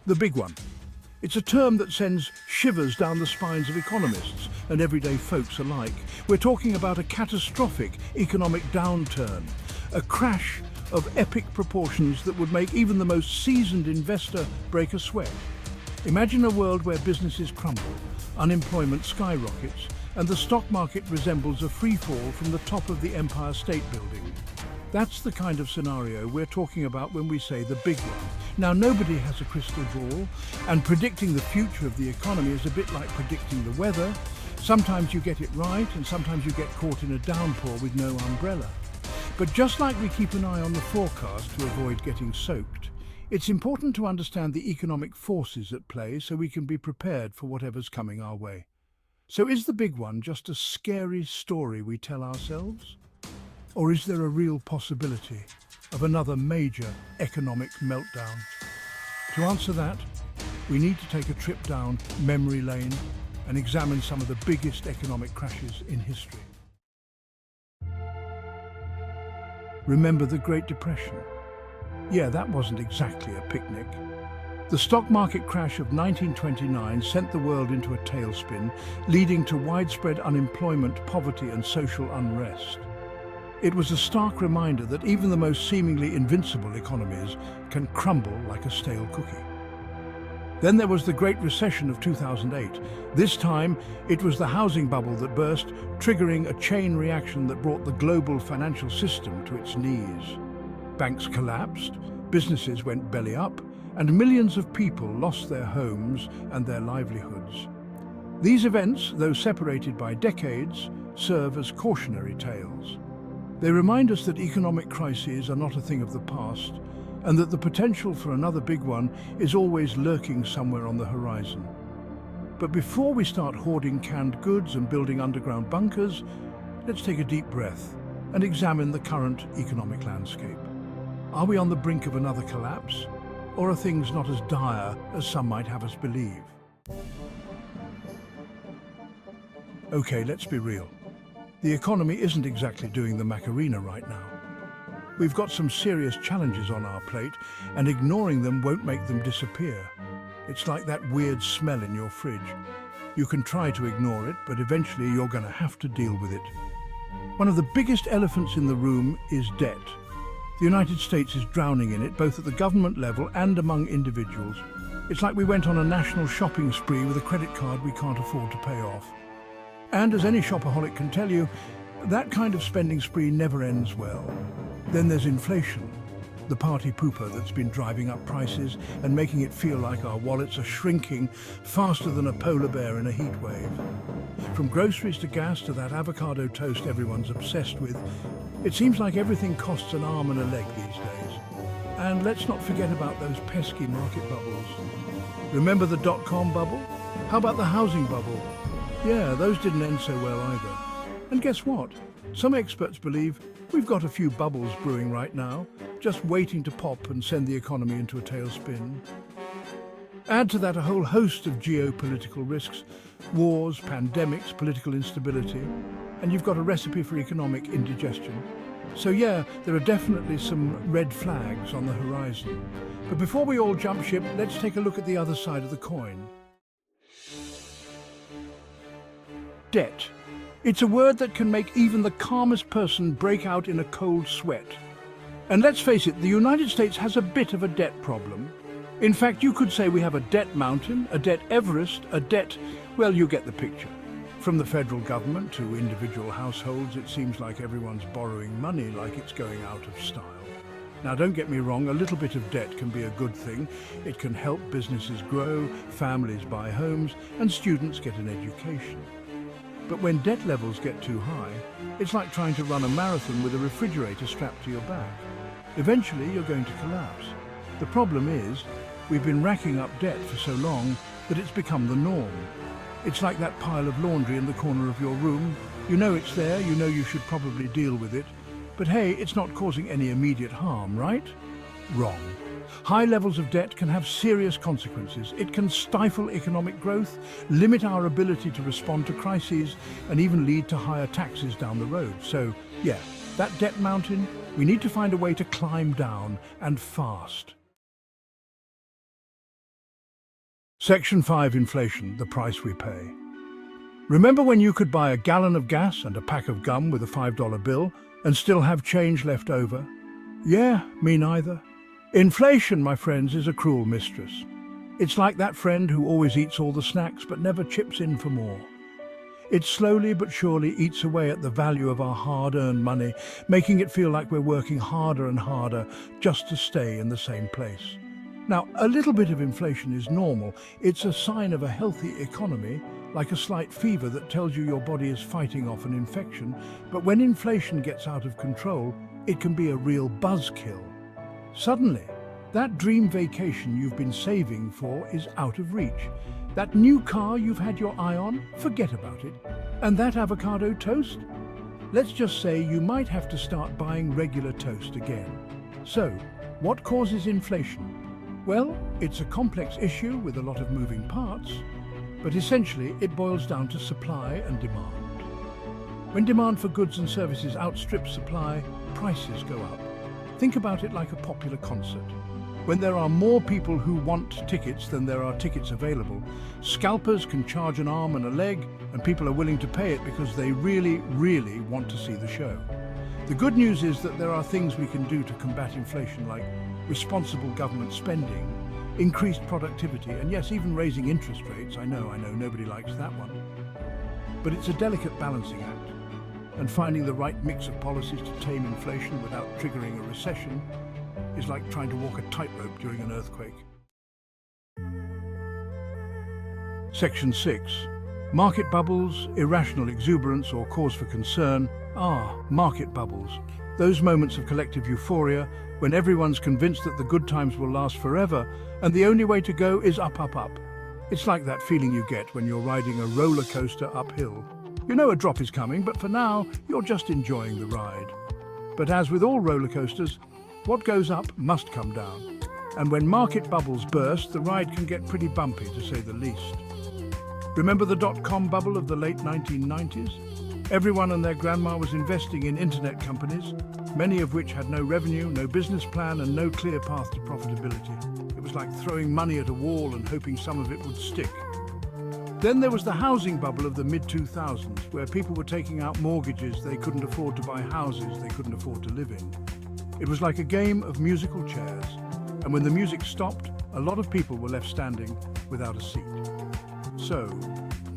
The big one. It's a term that sends shivers down the spines of economists and everyday folks alike. We're talking about a catastrophic economic downturn, a crash of epic proportions that would make even the most seasoned investor break a sweat. Imagine a world where businesses crumble, unemployment skyrockets, and the stock market resembles a free fall from the top of the Empire State Building. That's the kind of scenario we're talking about when we say the big one. Now, nobody has a crystal ball, and predicting the future of the economy is a bit like predicting the weather. Sometimes you get it right, and sometimes you get caught in a downpour with no umbrella. But just like we keep an eye on the forecast to avoid getting soaked, it's important to understand the economic forces at play so we can be prepared for whatever's coming our way. So is the big one just a scary story we tell ourselves? Or is there a real possibility of another major economic meltdown? To answer that, we need to take a trip down memory lane and examine some of the biggest economic crashes in history. Remember the Great Depression? Yeah, that wasn't exactly a picnic. The stock market crash of 1929 sent the world into a tailspin, leading to widespread unemployment, poverty, and social unrest. It was a stark reminder that even the most seemingly invincible economies can crumble like a stale cookie. Then there was the Great Recession of 2008. This time, it was the housing bubble that burst, triggering a chain reaction that brought the global financial system to its knees. Banks collapsed, businesses went belly up, and millions of people lost their homes and their livelihoods. These events, though separated by decades, serve as cautionary tales. They remind us that economic crises are not a thing of the past, and that the potential for another big one is always lurking somewhere on the horizon. But before we start hoarding canned goods and building underground bunkers, let's take a deep breath and examine the current economic landscape. Are we on the brink of another collapse, or are things not as dire as some might have us believe? Okay, let's be real. The economy isn't exactly doing the Macarena right now. We've got some serious challenges on our plate, and ignoring them won't make them disappear. It's like that weird smell in your fridge. You can try to ignore it, but eventually you're going to have to deal with it. One of the biggest elephants in the room is debt. The United States is drowning in it, both at the government level and among individuals. It's like we went on a national shopping spree with a credit card we can't afford to pay off. And as any shopaholic can tell you, that kind of spending spree never ends well. Then there's inflation, the party pooper that's been driving up prices and making it feel like our wallets are shrinking faster than a polar bear in a heat wave. From groceries to gas to that avocado toast everyone's obsessed with, it seems like everything costs an arm and a leg these days. And let's not forget about those pesky market bubbles. Remember the dot-com bubble? How about the housing bubble? Yeah, those didn't end so well either. And guess what? Some experts believe we've got a few bubbles brewing right now, just waiting to pop and send the economy into a tailspin. Add to that a whole host of geopolitical risks, wars, pandemics, political instability, and you've got a recipe for economic indigestion. So yeah, there are definitely some red flags on the horizon. But before we all jump ship, let's take a look at the other side of the coin. Debt. It's a word that can make even the calmest person break out in a cold sweat. And let's face it, the United States has a bit of a debt problem. In fact, you could say we have a debt mountain, a debt Everest, a debt, well, you get the picture. From the federal government to individual households, it seems like everyone's borrowing money like it's going out of style. Now, don't get me wrong, a little bit of debt can be a good thing. It can help businesses grow, families buy homes, and students get an education. But when debt levels get too high, it's like trying to run a marathon with a refrigerator strapped to your back. Eventually, you're going to collapse. The problem is, we've been racking up debt for so long that it's become the norm. It's like that pile of laundry in the corner of your room. You know it's there, you know you should probably deal with it. But hey, it's not causing any immediate harm, right? Wrong. High levels of debt can have serious consequences. It can stifle economic growth, limit our ability to respond to crises, and even lead to higher taxes down the road. So, yeah, that debt mountain, we need to find a way to climb down, and fast. Section 5: Inflation, the price we pay. Remember when you could buy a gallon of gas and a pack of gum with a $5 bill and still have change left over? Yeah, me neither. Inflation, my friends, is a cruel mistress. It's like that friend who always eats all the snacks but never chips in for more. It slowly but surely eats away at the value of our hard-earned money, making it feel like we're working harder and harder just to stay in the same place. Now, a little bit of inflation is normal. It's a sign of a healthy economy, like a slight fever that tells you your body is fighting off an infection. But when inflation gets out of control, it can be a real buzzkill. Suddenly, that dream vacation you've been saving for is out of reach. That new car you've had your eye on, forget about it. And that avocado toast? Let's just say you might have to start buying regular toast again. So, what causes inflation? Well, it's a complex issue with a lot of moving parts, but essentially it boils down to supply and demand. When demand for goods and services outstrips supply, prices go up. Think about it like a popular concert. When there are more people who want tickets than there are tickets available, scalpers can charge an arm and a leg, and people are willing to pay it because they really, really want to see the show. The good news is that there are things we can do to combat inflation, like responsible government spending, increased productivity, and yes, even raising interest rates. I know, nobody likes that one. But it's a delicate balancing act, and finding the right mix of policies to tame inflation without triggering a recession is like trying to walk a tightrope during an earthquake. Section 6. Market bubbles, irrational exuberance or cause for concern. Market bubbles. Those moments of collective euphoria when everyone's convinced that the good times will last forever and the only way to go is up, up, up. It's like that feeling you get when you're riding a roller coaster uphill. You know a drop is coming, but for now, you're just enjoying the ride. But as with all roller coasters, what goes up must come down. And when market bubbles burst, the ride can get pretty bumpy, to say the least. Remember the dot-com bubble of the late 1990s? Everyone and their grandma was investing in internet companies, many of which had no revenue, no business plan, and no clear path to profitability. It was like throwing money at a wall and hoping some of it would stick. Then there was the housing bubble of the mid-2000s, where people were taking out mortgages they couldn't afford to buy houses they couldn't afford to live in. It was like a game of musical chairs, and when the music stopped, a lot of people were left standing without a seat. So,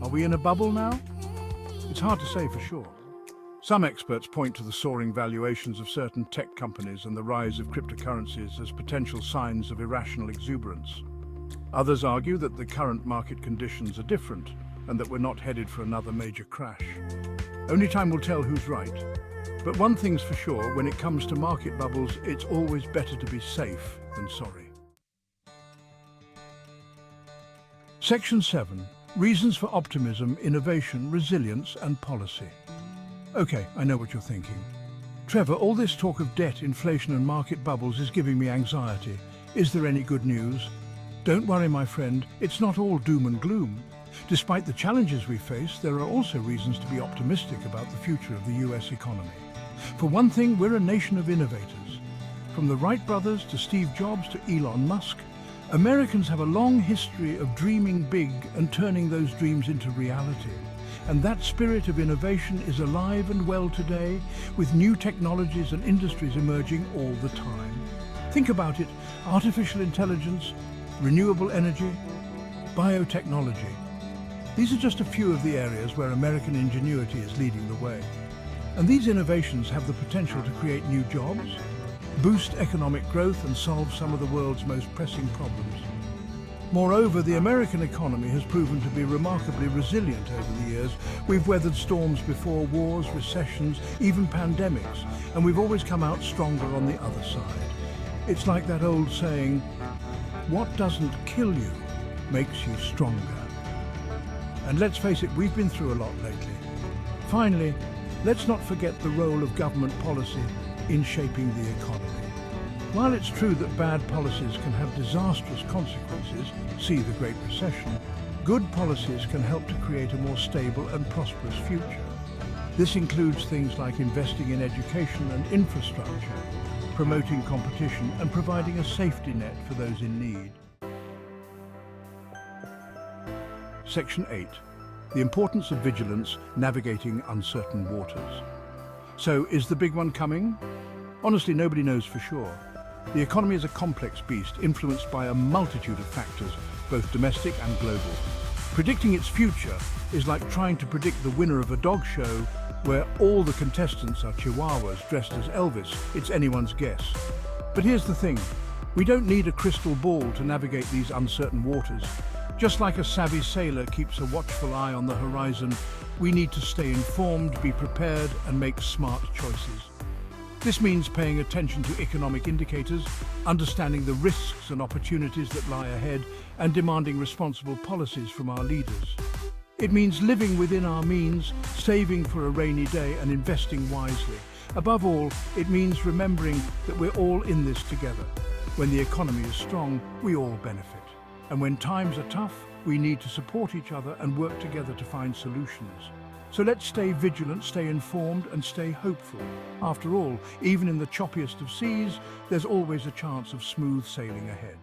are we in a bubble now? It's hard to say for sure. Some experts point to the soaring valuations of certain tech companies and the rise of cryptocurrencies as potential signs of irrational exuberance. Others argue that the current market conditions are different and that we're not headed for another major crash. Only time will tell who's right. But one thing's for sure, when it comes to market bubbles, it's always better to be safe than sorry. Section 7. Reasons for optimism, innovation, resilience and policy. Okay, I know what you're thinking. Trevor, all this talk of debt, inflation and market bubbles is giving me anxiety. Is there any good news? Don't worry, my friend, it's not all doom and gloom. Despite the challenges we face, there are also reasons to be optimistic about the future of the US economy. For one thing, we're a nation of innovators. From the Wright brothers to Steve Jobs to Elon Musk, Americans have a long history of dreaming big and turning those dreams into reality. And that spirit of innovation is alive and well today, with new technologies and industries emerging all the time. Think about it: artificial intelligence, renewable energy, biotechnology. These are just a few of the areas where American ingenuity is leading the way. And these innovations have the potential to create new jobs, boost economic growth and solve some of the world's most pressing problems. Moreover, the American economy has proven to be remarkably resilient over the years. We've weathered storms before, wars, recessions, even pandemics, and we've always come out stronger on the other side. It's like that old saying, what doesn't kill you makes you stronger. And let's face it, we've been through a lot lately. Finally, let's not forget the role of government policy in shaping the economy. While it's true that bad policies can have disastrous consequences, see the Great Recession, good policies can help to create a more stable and prosperous future. This includes things like investing in education and infrastructure, promoting competition and providing a safety net for those in need. Section 8. The importance of vigilance navigating uncertain waters. So, is the big one coming? Honestly, nobody knows for sure. The economy is a complex beast influenced by a multitude of factors, both domestic and global. Predicting its future is like trying to predict the winner of a dog show where all the contestants are chihuahuas dressed as Elvis. It's anyone's guess. But here's the thing. We don't need a crystal ball to navigate these uncertain waters. Just like a savvy sailor keeps a watchful eye on the horizon, we need to stay informed, be prepared, and make smart choices. This means paying attention to economic indicators, understanding the risks and opportunities that lie ahead, and demanding responsible policies from our leaders. It means living within our means, saving for a rainy day, and investing wisely. Above all, it means remembering that we're all in this together. When the economy is strong, we all benefit. And when times are tough, we need to support each other and work together to find solutions. So let's stay vigilant, stay informed, and stay hopeful. After all, even in the choppiest of seas, there's always a chance of smooth sailing ahead.